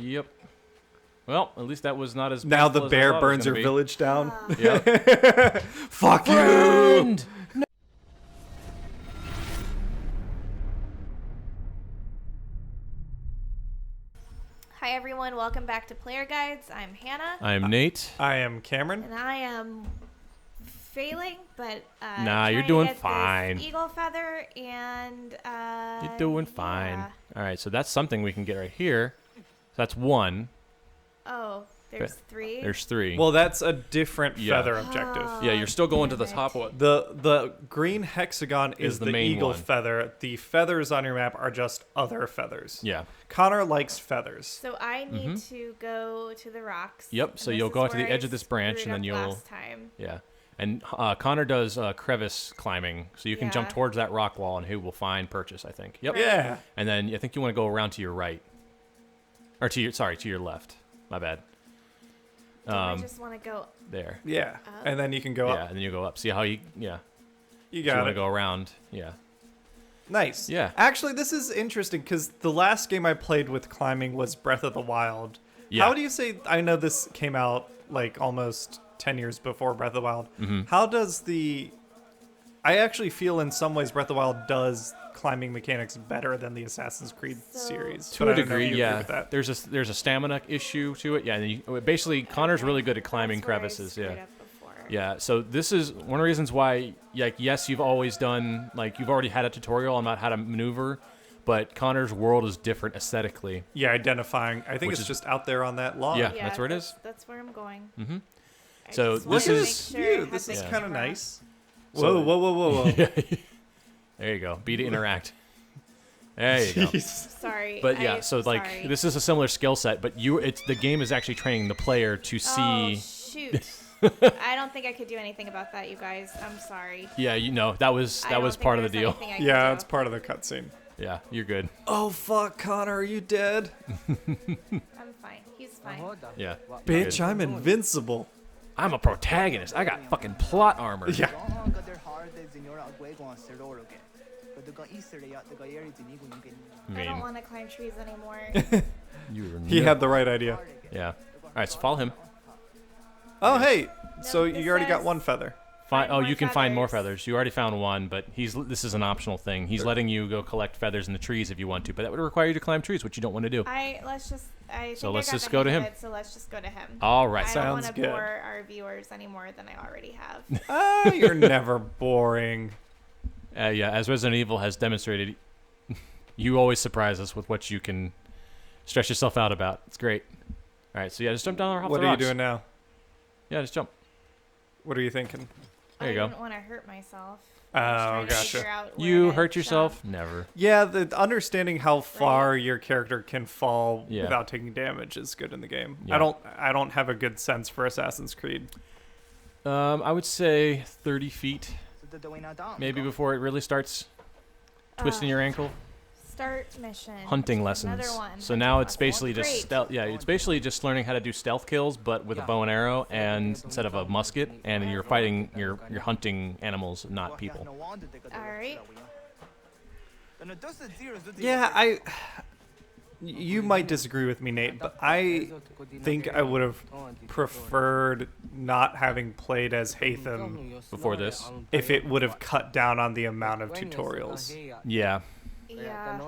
Yep. Well, at least that was not as Now painful the as I bear thought it was burns her gonna be. village down. Yep. Fuck you! Friend! Hi everyone, welcome back to Player Guides. I'm Hannah. I'm Nate. I am Cameron. And I am failing, but Nah, you're trying to doing get this fine. Eagle feather and You're doing fine. yeah. All right, so that's something we can get right here. So that's one. Oh, there's three. There's three. Well, that's a different Yeah. feather objective. yeah, you're still going to the damn top it. one. The green hexagon Is is the the main eagle one. feather. The feathers on your map are just other feathers. Yeah. Connor likes feathers. So I need to go to the rocks. Yep, and so this you'll is go out to the where edge I of this branch, screwed and then up you'll- last time. Yeah. And Connor does crevice climbing, so you can jump Yeah. towards that rock wall, and he will find purchase, I think. Yep. Right. Yeah. And then I think you want to go around to your right. Or to your left. My bad. I just want to go. There. Yeah. Up. And then you can go Yeah, up. and then you go up. See how you You so you got want to it. go around. Yeah. Nice. Yeah. Actually, this is interesting because the last game I played with climbing was Breath of the Wild. Yeah. How do you say? I know this came out like almost 10 years before Breath of the Wild. Mm-hmm. How does the? I actually feel in some ways Breath of the Wild does climbing mechanics better than the Assassin's Creed So- series. To but a I don't know if degree, you agree yeah. with that. There's a stamina issue to it. Yeah, and basically Connor's really good at climbing That's where I crevices. screwed Yeah. up before. Yeah, so this is one of the reasons why, like, yes, you've always done, like, you've already had a tutorial on how to maneuver, but Connor's world is different aesthetically. Yeah, identifying. I think Which it's is- just out there on that log. Yeah. that's where it is. That's where I'm going. Mm-hmm. I So just this wanted to is- make This sure I view. had This the is Yeah. kind of camera. nice. So- Whoa, whoa, whoa, whoa, whoa. There you go. B to interact. There you go. Jeez. Sorry. But yeah, so like sorry. this is a similar skill set, but the game is actually training the player to Oh, see. shoot. I don't think I could do anything about that, you guys. I'm sorry. Yeah, that was I don't think part of the there's deal. anything I can Yeah, do. it's part of the cutscene. Yeah, you're good. Oh fuck, Connor, are you dead? I'm fine. He's fine. Yeah. Bitch, Good. I'm invincible. I'm a protagonist. I got fucking plot armor. Yeah. I I mean, don't want to climb trees anymore. He had the right idea. Yeah. All right, so follow him. Oh, hey. So this you already got says- one feather. Find Oh, more you can find more feathers. feathers. You already found one, but this is an optional thing. He's letting you go collect feathers in the trees if you want to, but that would require you to climb trees, which you don't want to do. I think let's I just got go the to hang him. of it, so let's just go to him. All right. I don't Sounds want to good. bore our viewers any more than I already have. Ah, you're never boring. Yeah, as Resident Evil has demonstrated, you always surprise us with what you can stretch yourself out about. It's great. All right, so yeah, just jump down off What the are you rocks. doing now? Yeah, just jump. What are you thinking? There you I go. didn't want to hurt myself. Oh, I was trying to gotcha. figure out where You to hurt yourself? jump. Never. Yeah, the understanding how far your character can fall Yeah. without taking damage is good in the game. Yeah. I don't have a good sense for Assassin's Creed. I would say 30 feet, maybe before it really starts twisting your ankle. Start mission. Hunting lessons. Another one. So Hunting now it's lessons. basically just Great. stealth. Yeah, it's basically just learning how to do stealth kills, but with a bow and arrow, and instead of a musket, and you're hunting animals, not people. All right. Yeah, you might disagree with me, Nate, but I think I would have preferred not having played as Hatham Before this. if it would have cut down on the amount of tutorials. Yeah. Yeah.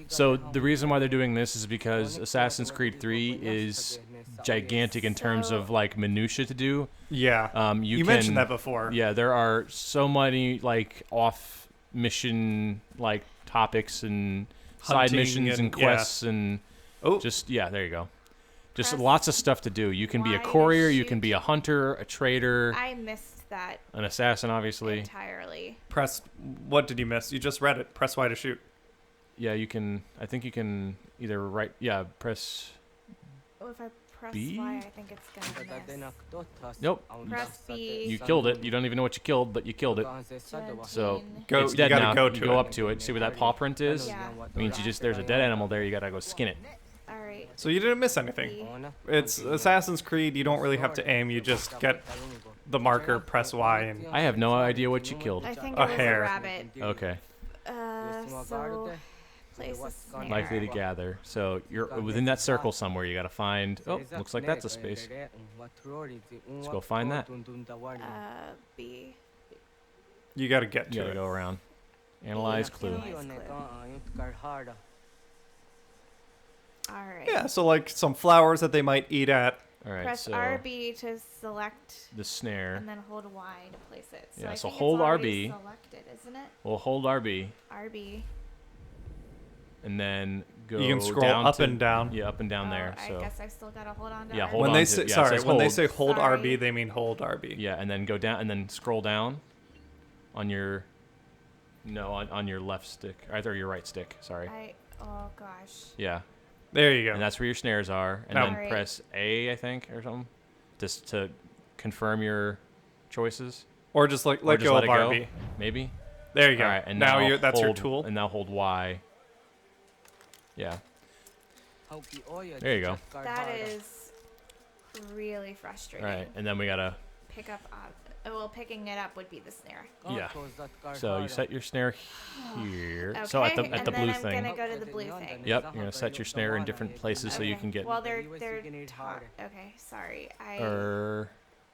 So the reason why they're doing this is because Assassin's Creed 3 is gigantic in terms of like minutia to do. Yeah. You can, mentioned that before. Yeah, there are so many like off mission like topics and side Hunting missions and and- yeah. quests and Oh, just there you go. Just Press lots of stuff to do. You can be a Y to courier, you can shoot. be a hunter, a trader, I missed that an assassin, obviously. entirely. press. What did you miss? You just read it. Press Y to shoot. Yeah, you can. I think you can either press. Oh, if I press B? Y, I think it's gonna miss. Nope. Press B. You killed it. You don't even know what you killed, but you killed it. So 17. Go. it's You dead gotta now. go You to go it. up to it. See where that paw print is? Yeah. Means there's a dead animal there. You gotta go skin it. All right. So you didn't miss anything. B. It's Assassin's Creed. You don't really have to aim. You just get the marker, press Y, and I have no idea what you killed. I think A it was hare. a rabbit. Okay. So place a snare. Likely to gather. So you're within that circle somewhere. You got to find. Oh, looks like that's a space. Let's go find that. B. You got to get You to got to it. go around. Analyze clue. All right. Yeah, so like some flowers that they might eat at. All right. Press So RB to select the snare. and then hold Y to place it. So Yeah, I so think hold it's already RB. selected, isn't it? We'll hold RB RB. and then go. You can scroll down up to, and down. Yeah, up and down there. I So guess I still gotta hold on to Yeah, RB. hold When on they to- say yeah, it sorry, says when they hold. say hold Sorry. RB, they mean hold RB. yeah, and then go down and then scroll down on your. No, on your left stick, either your right stick. Sorry. Oh gosh. Yeah, There you and go. that's where your snares are, and Now- then Alright. press A, I think, or something, just to confirm your choices. Or just like Or let just go let of it go. RB. Maybe. There you go. All right, and now now that's your hold- tool. And now hold Y. Yeah. There you go. That is really frustrating. All right, and then we gotta. Pick up. Well, picking it up would be the snare. Yeah. So you set your snare here. Okay. So at the and blue then I'm thing. gonna go to the blue thing. Yep. You're gonna set your snare in different places so you Okay. can get. Well, they're okay. Sorry. Or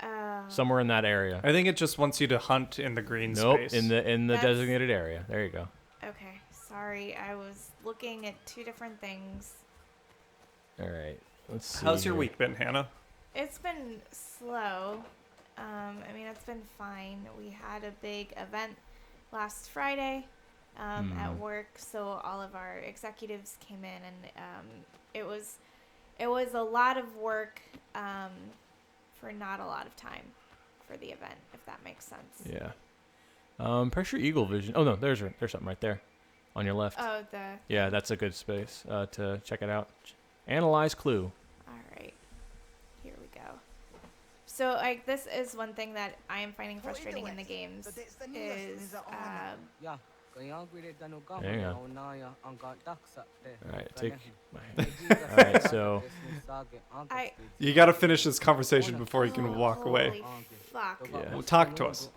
Uh, somewhere in that area. I think it just wants you to hunt in the green Nope. space. In the That's- designated area. There you go. okay. Sorry. I was looking at two different things. All right. Let's see. How's your here. week been, Hannah? It's been slow. I mean, it's been fine. We had a big event last Friday at work, so all of our executives came in, and it was a lot of work for not a lot of time for the event, if that makes sense. Yeah. Pressure Eagle Vision. Oh no, there's something right there, on your left. Oh, Yeah, that's a good space to check it out. Analyze clue. all right. Here we go. So, this is one thing that I am finding frustrating in the games is There you go. All right, take. Oh. All right, so You got to finish this conversation before you can walk away. Holy fuck. Yeah. Well, talk to us.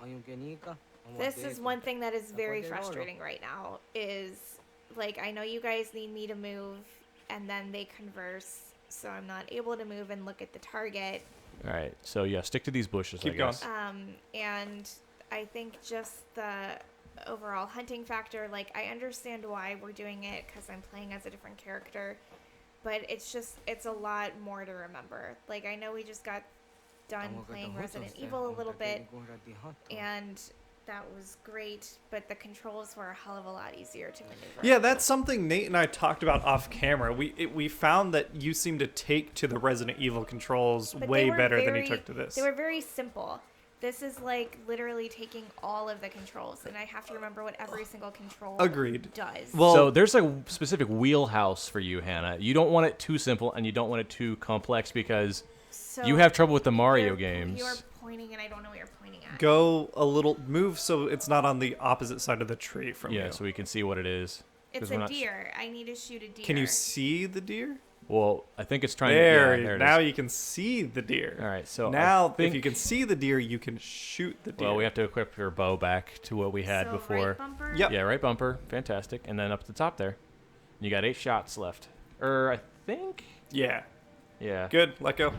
This is one thing that is very frustrating right now is like I know you guys need me to move and then they converse so I'm not able to move and look at the target. all right, so yeah, stick to these bushes. Keep I guess. And I think just the overall hunting factor, like I understand why we're doing it because I'm playing as a different character, but it's a lot more to remember. Like I know we just got done playing Resident Evil a little bit and that was great, but the controls were a hell of a lot easier to maneuver. Yeah, that's something Nate and I talked about off camera. We found that you seem to take to the Resident Evil controls But way they were better than very- you took to this. They were very simple. This is like literally taking all of the controls, and I have to remember what every single control Agreed. does. Well, So there's a specific wheelhouse for you, Hannah. You don't want it too simple, and you don't want it too complex because So you have trouble with the Mario you're- games. You're pointing, and I don't know what you're pointing at. go a little, move so it's not on the opposite side of the tree from Yeah, you. so we can see what it is. 'cause It's we're a not deer. I need to shoot a deer. Can you see the deer? Well, I think it's trying There, to. Yeah, there it now is. you can see the deer. All right, so now, I think, if you can see the deer, you can shoot the deer. well, we have to equip your bow back to what we had So before. right bumper? Yep. Yeah, right bumper, fantastic, and then up at the top there, you got 8 shots left. I think. Yeah, Yeah. good. Let go.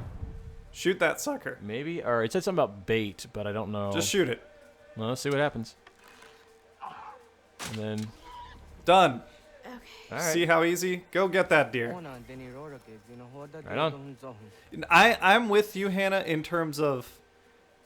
Shoot that sucker. Maybe, or it said something about bait, but I don't know. Just shoot it. Well, let's see what happens. And then, Done. Okay. all right. See how easy? Go get that deer. Right on. I'm with you, Hannah, in terms of,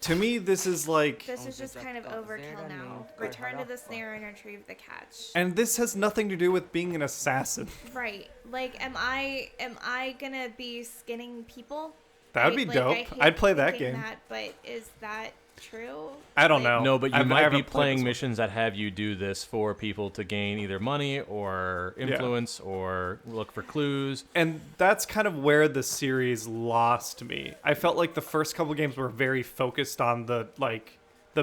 to me, this is like, This is just kind of overkill now. Return to the snare and retrieve the catch. and this has nothing to do with being an assassin. Right. Like, am I gonna be skinning people? That'd be Like, dope. I hate I'd play that thinking game. That, but is that true? I don't Like, know. No, but you I might be haven't played playing this one. missions that have you do this for people to gain either money or influence or look for clues. And that's kind of where the series lost me. I felt like the first couple games were very focused on the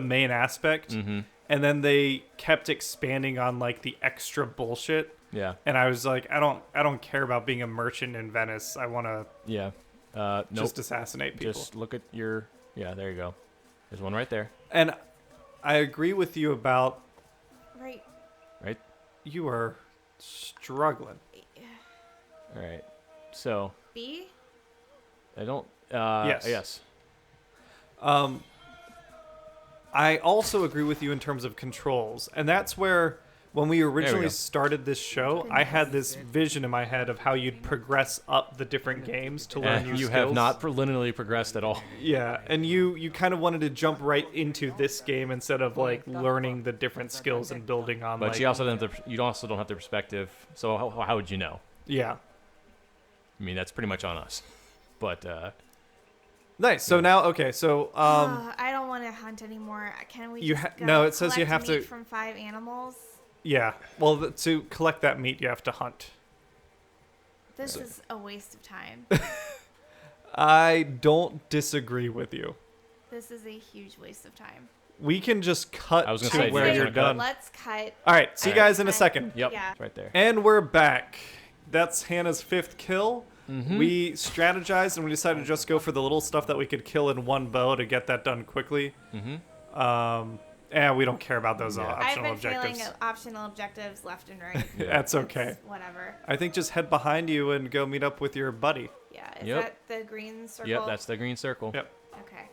main aspect, Mm-hmm. and then they kept expanding on like the extra bullshit. Yeah, And I was like, I don't care about being a merchant in Venice. I want to yeah. Nope. just assassinate people. Just look at your. Yeah, there you go. There's one right there. And I agree with you about Right. Right. you are Struggling. All right. So B? I don't. Yes. Yes. I also agree with you in terms of controls, and that's where when we originally go. started this show, I had this vision in my head of how you'd progress up the different games to learn new You skills. have not linearly progressed at all. Yeah, and you kind of wanted to jump right into this game instead of like learning the different skills and building on. But like, you also don't have the perspective. So how would you know? yeah. I mean, that's pretty much on us. But Nice. So now, okay. So I don't want to hunt anymore. Can we? You Just no, it says you collect have meat to- from 5 animals. yeah. Well, to collect that meat, you have to hunt. This is a waste of time. I don't disagree with you. This is a huge waste of time. We can just cut I was gonna to say, where do you you're guys wanna cut? done. Let's cut. All right. See you guys in a Fine. second. yep, Yeah. it's right there. And we're back. That's Hannah's 5th kill. Mm-hmm. We strategized and we decided to just go for the little stuff that we could kill in one bow to get that done quickly. Mm-hmm. And we don't care about those Yeah. I've optional been objectives. failing optional objectives left and right. That's okay. It's whatever. I think just head behind you and go meet up with your buddy. Yeah. Is Yep. that the green circle? Yep, that's the green circle. Yep. Okay.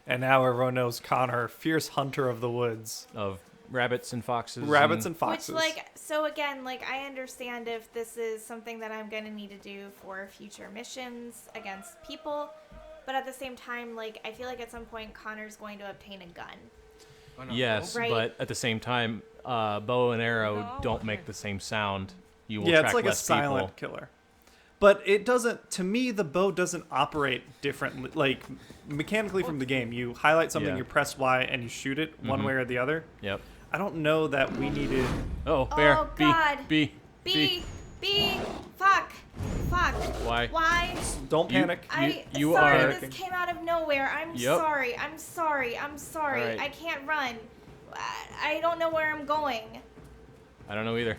And now everyone knows Connor, fierce hunter of the woods. Of rabbits and foxes. Rabbits and foxes. Which, like, so again, like, I understand if this is something that I'm gonna need to do for future missions against people, but at the same time, like, I feel like at some point Connor's going to obtain a gun. Yes, Right. but at the same time, bow and arrow don't make the same sound. You will yeah, track it's like a less silent people. killer. But it doesn't, to me, the bow doesn't operate differently, like, mechanically from the game. You highlight something, Yeah. you press Y, and you shoot it one way or the other. Yep. I don't know that we needed... Oh, bear. Oh, B. God. B. B. Fuck. Why? Why? Don't You- panic. You sorry, are- this came out of nowhere. I'm Yep. sorry. Alright. I can't run. I don't know where I'm going. I don't know either.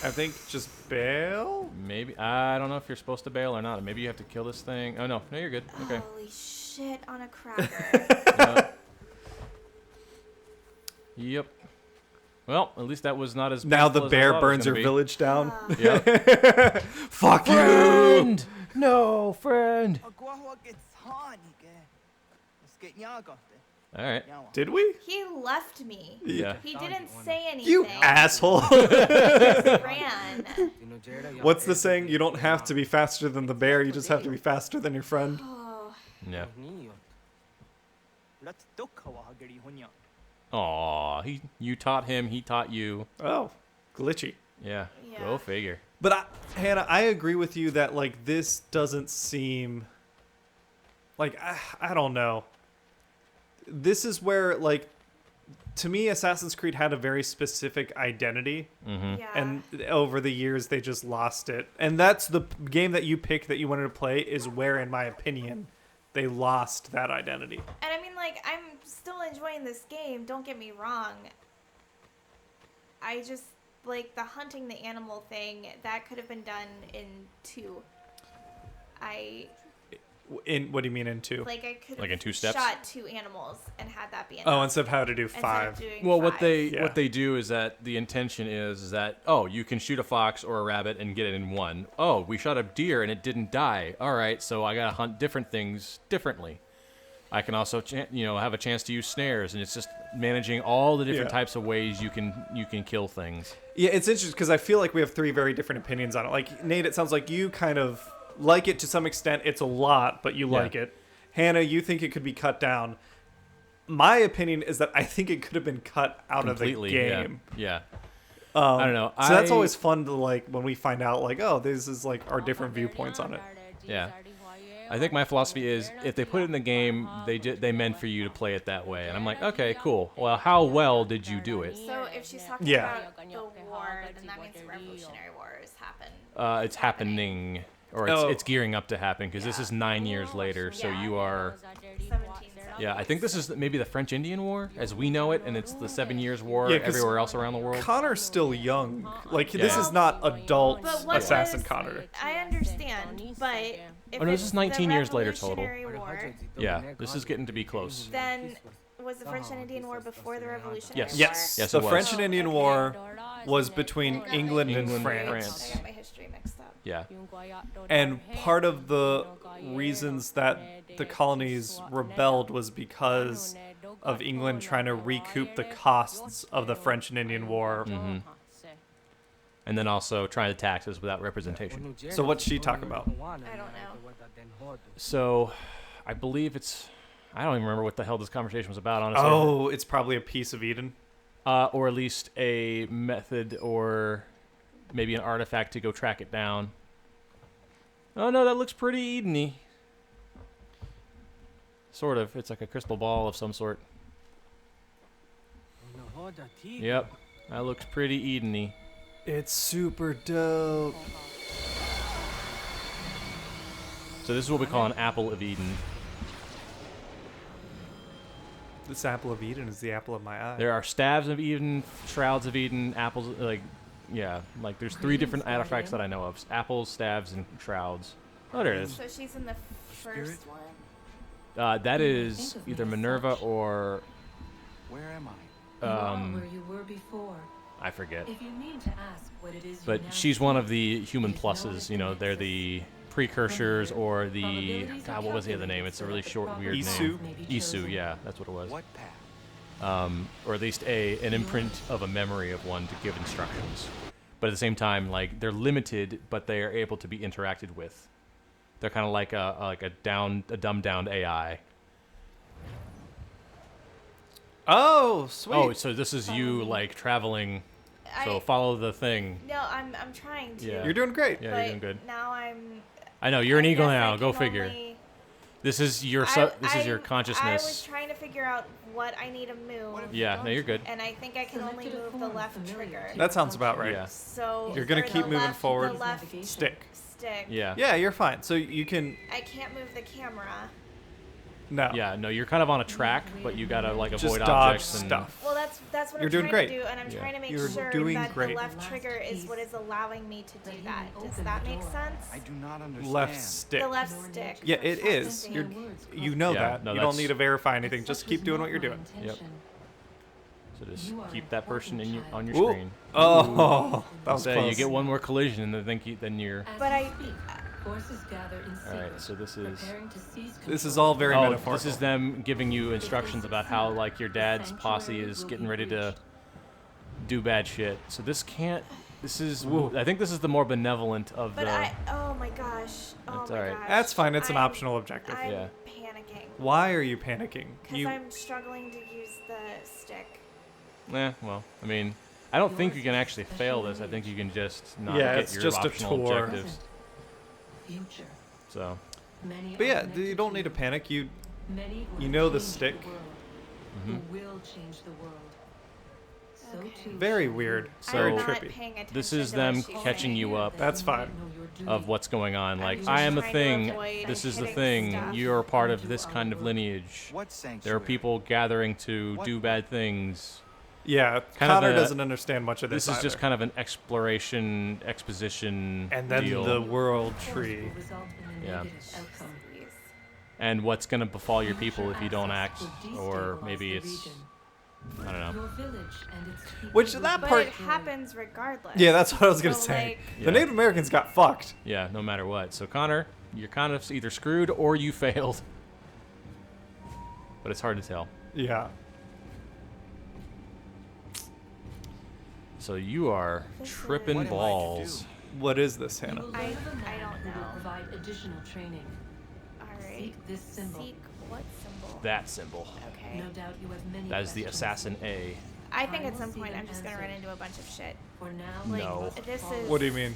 I think just bail? Maybe. I don't know if you're supposed to bail or not. Maybe you have to kill this thing. Oh, no. No, you're good. Okay. Holy shit on a cracker. Yep. Yep. Well, at least that was not as Now the painful as I bear thought it was burns your gonna be. village down. Yep. Fuck you! Friend! No, friend. All right. Did we? He left me. Yeah. He didn't say anything. You asshole! Just ran. What's the saying? You don't have to be faster than the bear, you just have to be faster than your friend. Oh, Yeah. Aw, you taught him, he taught you. Oh, glitchy. Yeah. Yeah. Go figure. But Hannah, I agree with you that like this doesn't seem like I don't know. This is where like to me Assassin's Creed had a very specific identity Mm-hmm. yeah. and over the years they just lost it. And that's the game that you picked that you wanted to play is where in my opinion they lost that identity. And I mean, like, I'm still enjoying this game. Don't get me wrong. I just like the hunting the animal thing. That could have been done in 2. In what do you mean in 2? Like I could Like have in 2 steps? shot 2 animals and had that be enough. Oh, instead of how to do instead 5. of doing Well, 5. Yeah. what they do is that the intention is that, oh, you can shoot a fox or a rabbit and get it in one. Oh, we shot a deer and it didn't die. All right, so I gotta hunt different things differently. I can also have a chance to use snares, and it's just managing all the different Yeah. types of ways you can kill things. Yeah, it's interesting because I feel like we have 3 very different opinions on it. Like Nate, it sounds like you kind of like it to some extent. It's a lot, but you Yeah. like it. Hannah, you think it could be cut down. My opinion is that I think it could have been cut out Completely, of the game. Yeah. I don't know. So that's always fun to like when we find out like, oh, this is like our different viewpoints on it. Yeah. I think my philosophy is if they put it in the game, they meant for you to play it that way. And I'm like, okay, cool. Well, how well did you do it? So if she's talking Yeah. about the war, then that means the Revolutionary Wars happened. It's happening, or it's gearing up to happen because this is 9 years later. So Yeah. you are, 17. yeah. I think this is maybe the French Indian War as we know it, and it's the 7 Years War Yeah, 'cause everywhere else around the world. Connor's still young. Like this Yeah. is not adult But what Assassin was- Connor. I understand, but if Oh, no, this it's is 19 the years later total. Revolutionary War, Yeah, this is getting to be close. then Was the French and Indian War before the Revolutionary Yes. War? Yes. Yes, the it was. French and Indian Okay. War was between England and England and France. I got my history mixed up. Yeah. And part of the reasons that the colonies rebelled was because of England trying to recoup the costs of the French and Indian War. Mm-hmm. And then also trying to taxes without representation. So what's she talking about? I don't know. So I believe I don't even remember what the hell this conversation was about, honestly. Oh, it's probably a piece of Eden. Or at least a method or maybe an artifact to go track it down. Oh no, that looks pretty Eden-y. Sort of. It's like a crystal ball of some sort. Yep. That looks pretty Eden-y. It's super dope. So this is what we call an apple of Eden. This apple of Eden is the apple of my eye. There are staves of Eden, shrouds of Eden, apples, like there's 3 different artifacts that I know of. Apples, staves, and shrouds. Oh, there it is. So she's in the first one? That is either Minerva or Where am I? You are where you were before. I forget. If you need to ask what it is, But she's one of the human pluses. You know, they're the precursors or the what was the other name? It's a really short, weird Isu? name. Isu, yeah, that's what it was. What path? Or at least an imprint of a memory of one to give instructions. But at the same time, like they're limited, but they are able to be interacted with. They're kind of like a dumbed down AI. Oh, sweet. Oh, so this is you like traveling. So follow the thing. No, I'm trying to. Yeah. You're doing great. Yeah, but you're doing good. Now I'm. I know you're an I eagle guess I now. Go can figure. only- This is your this is your I was consciousness. trying to figure out what I need to move, Yeah, no, you're good. and I think I can only move the left trigger. That sounds about right. Yeah. So You're gonna or keep the moving left- forward. The left Stick. stick. Yeah. Yeah, you're fine. So you can. I can't move the camera. No. Yeah, no, you're kind of on a track, but you gotta like Just avoid dodge objects and stuff. Well, that's what You're I'm doing trying great. to do, and I'm Yeah. trying to make You're sure doing that great. the left trigger is what is allowing me to do that. Does that make sense? I do not understand. Left stick. The left stick. Yeah, for it fuck's is. sake. You know Yeah, that. no, you don't that's- need to verify anything. Just keep doing what you're doing. Yep. So just keep that person on your Ooh. screen. Oh, that was So close. you get one more collision, and then you're. But I- All right, so this is. This is all very Oh, metaphorical. this is them giving you instructions about how like your dad's posse is getting ready to do bad shit. So this can't. This is. I think this is the more benevolent of But the. oh my gosh. Oh That's my all right. gosh. That's fine. It's an I'm- optional objective. I'm Yeah. panicking Why are you panicking? because You I'm struggling to use the stick. Well, I mean, I don't think you can actually fail this. I think you can just not Yeah, get it's your just a optional tour. objectives. So. But yeah, you don't need to panic. You know the stick. Mhm. Will change the world. So Okay. too Very shall weird. you. So- Very I'm not trippy. paying attention This is to what them she's catching saying. you up That's fine. of what's going on. Like, just I am a trying to thing. avoid This is the hitting thing. stuff. You are part of this kind of lineage. What sanctuary? There are people gathering to do bad things. Yeah, Kind of Connor a- doesn't understand much of this. This is just either. kind of an exploration, exposition And then deal. the world tree. Will result in a Yeah. negative outcome. Please. And what's going to befall your people Future if you don't access act, will or destabilize maybe the it's, region. I don't know. Your village and its people Which will that be But part- it happens regardless. Yeah, that's what I was gonna So, say. like, Yeah. The Native Americans got fucked. Yeah, no matter what. So Connor, you're kind of either screwed or you failed. But it's hard to tell. Yeah. So you are This is- tripping What am I to balls. do? What is this, You Hannah? will I- learn of a I man don't who will know. provide additional training. all right. Seek this symbol. Seek what symbol? That symbol. Okay. No doubt you have many That is the questions. assassin A. I think I at will some see point them I'm just gonna run answered. into a bunch of shit. For now, Like No. this is. What do you mean?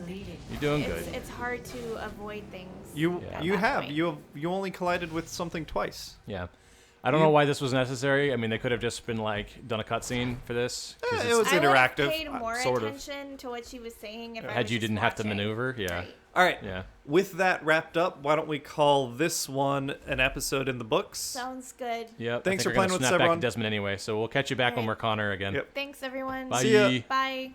leading. You're doing It's, good. it's hard to avoid things. You Yeah. you at that have point. you only collided with something twice. Yeah. I don't know why this was necessary. I mean, they could have just been like done a cutscene for this. 'cause Eh, it's- it was I would have interactive. paid more sort of. attention to what she was saying if I Had was you just didn't have to watching. maneuver, yeah. Right. All right. Yeah. With that wrapped up, why don't we call this one an episode in the books? Sounds good. Yep. Thanks I for think we're playing gonna with us, snap back everyone. to Desmond anyway, so we'll catch you back when Alright. we're Connor again. Yep. Thanks everyone. Bye. See ya. Bye.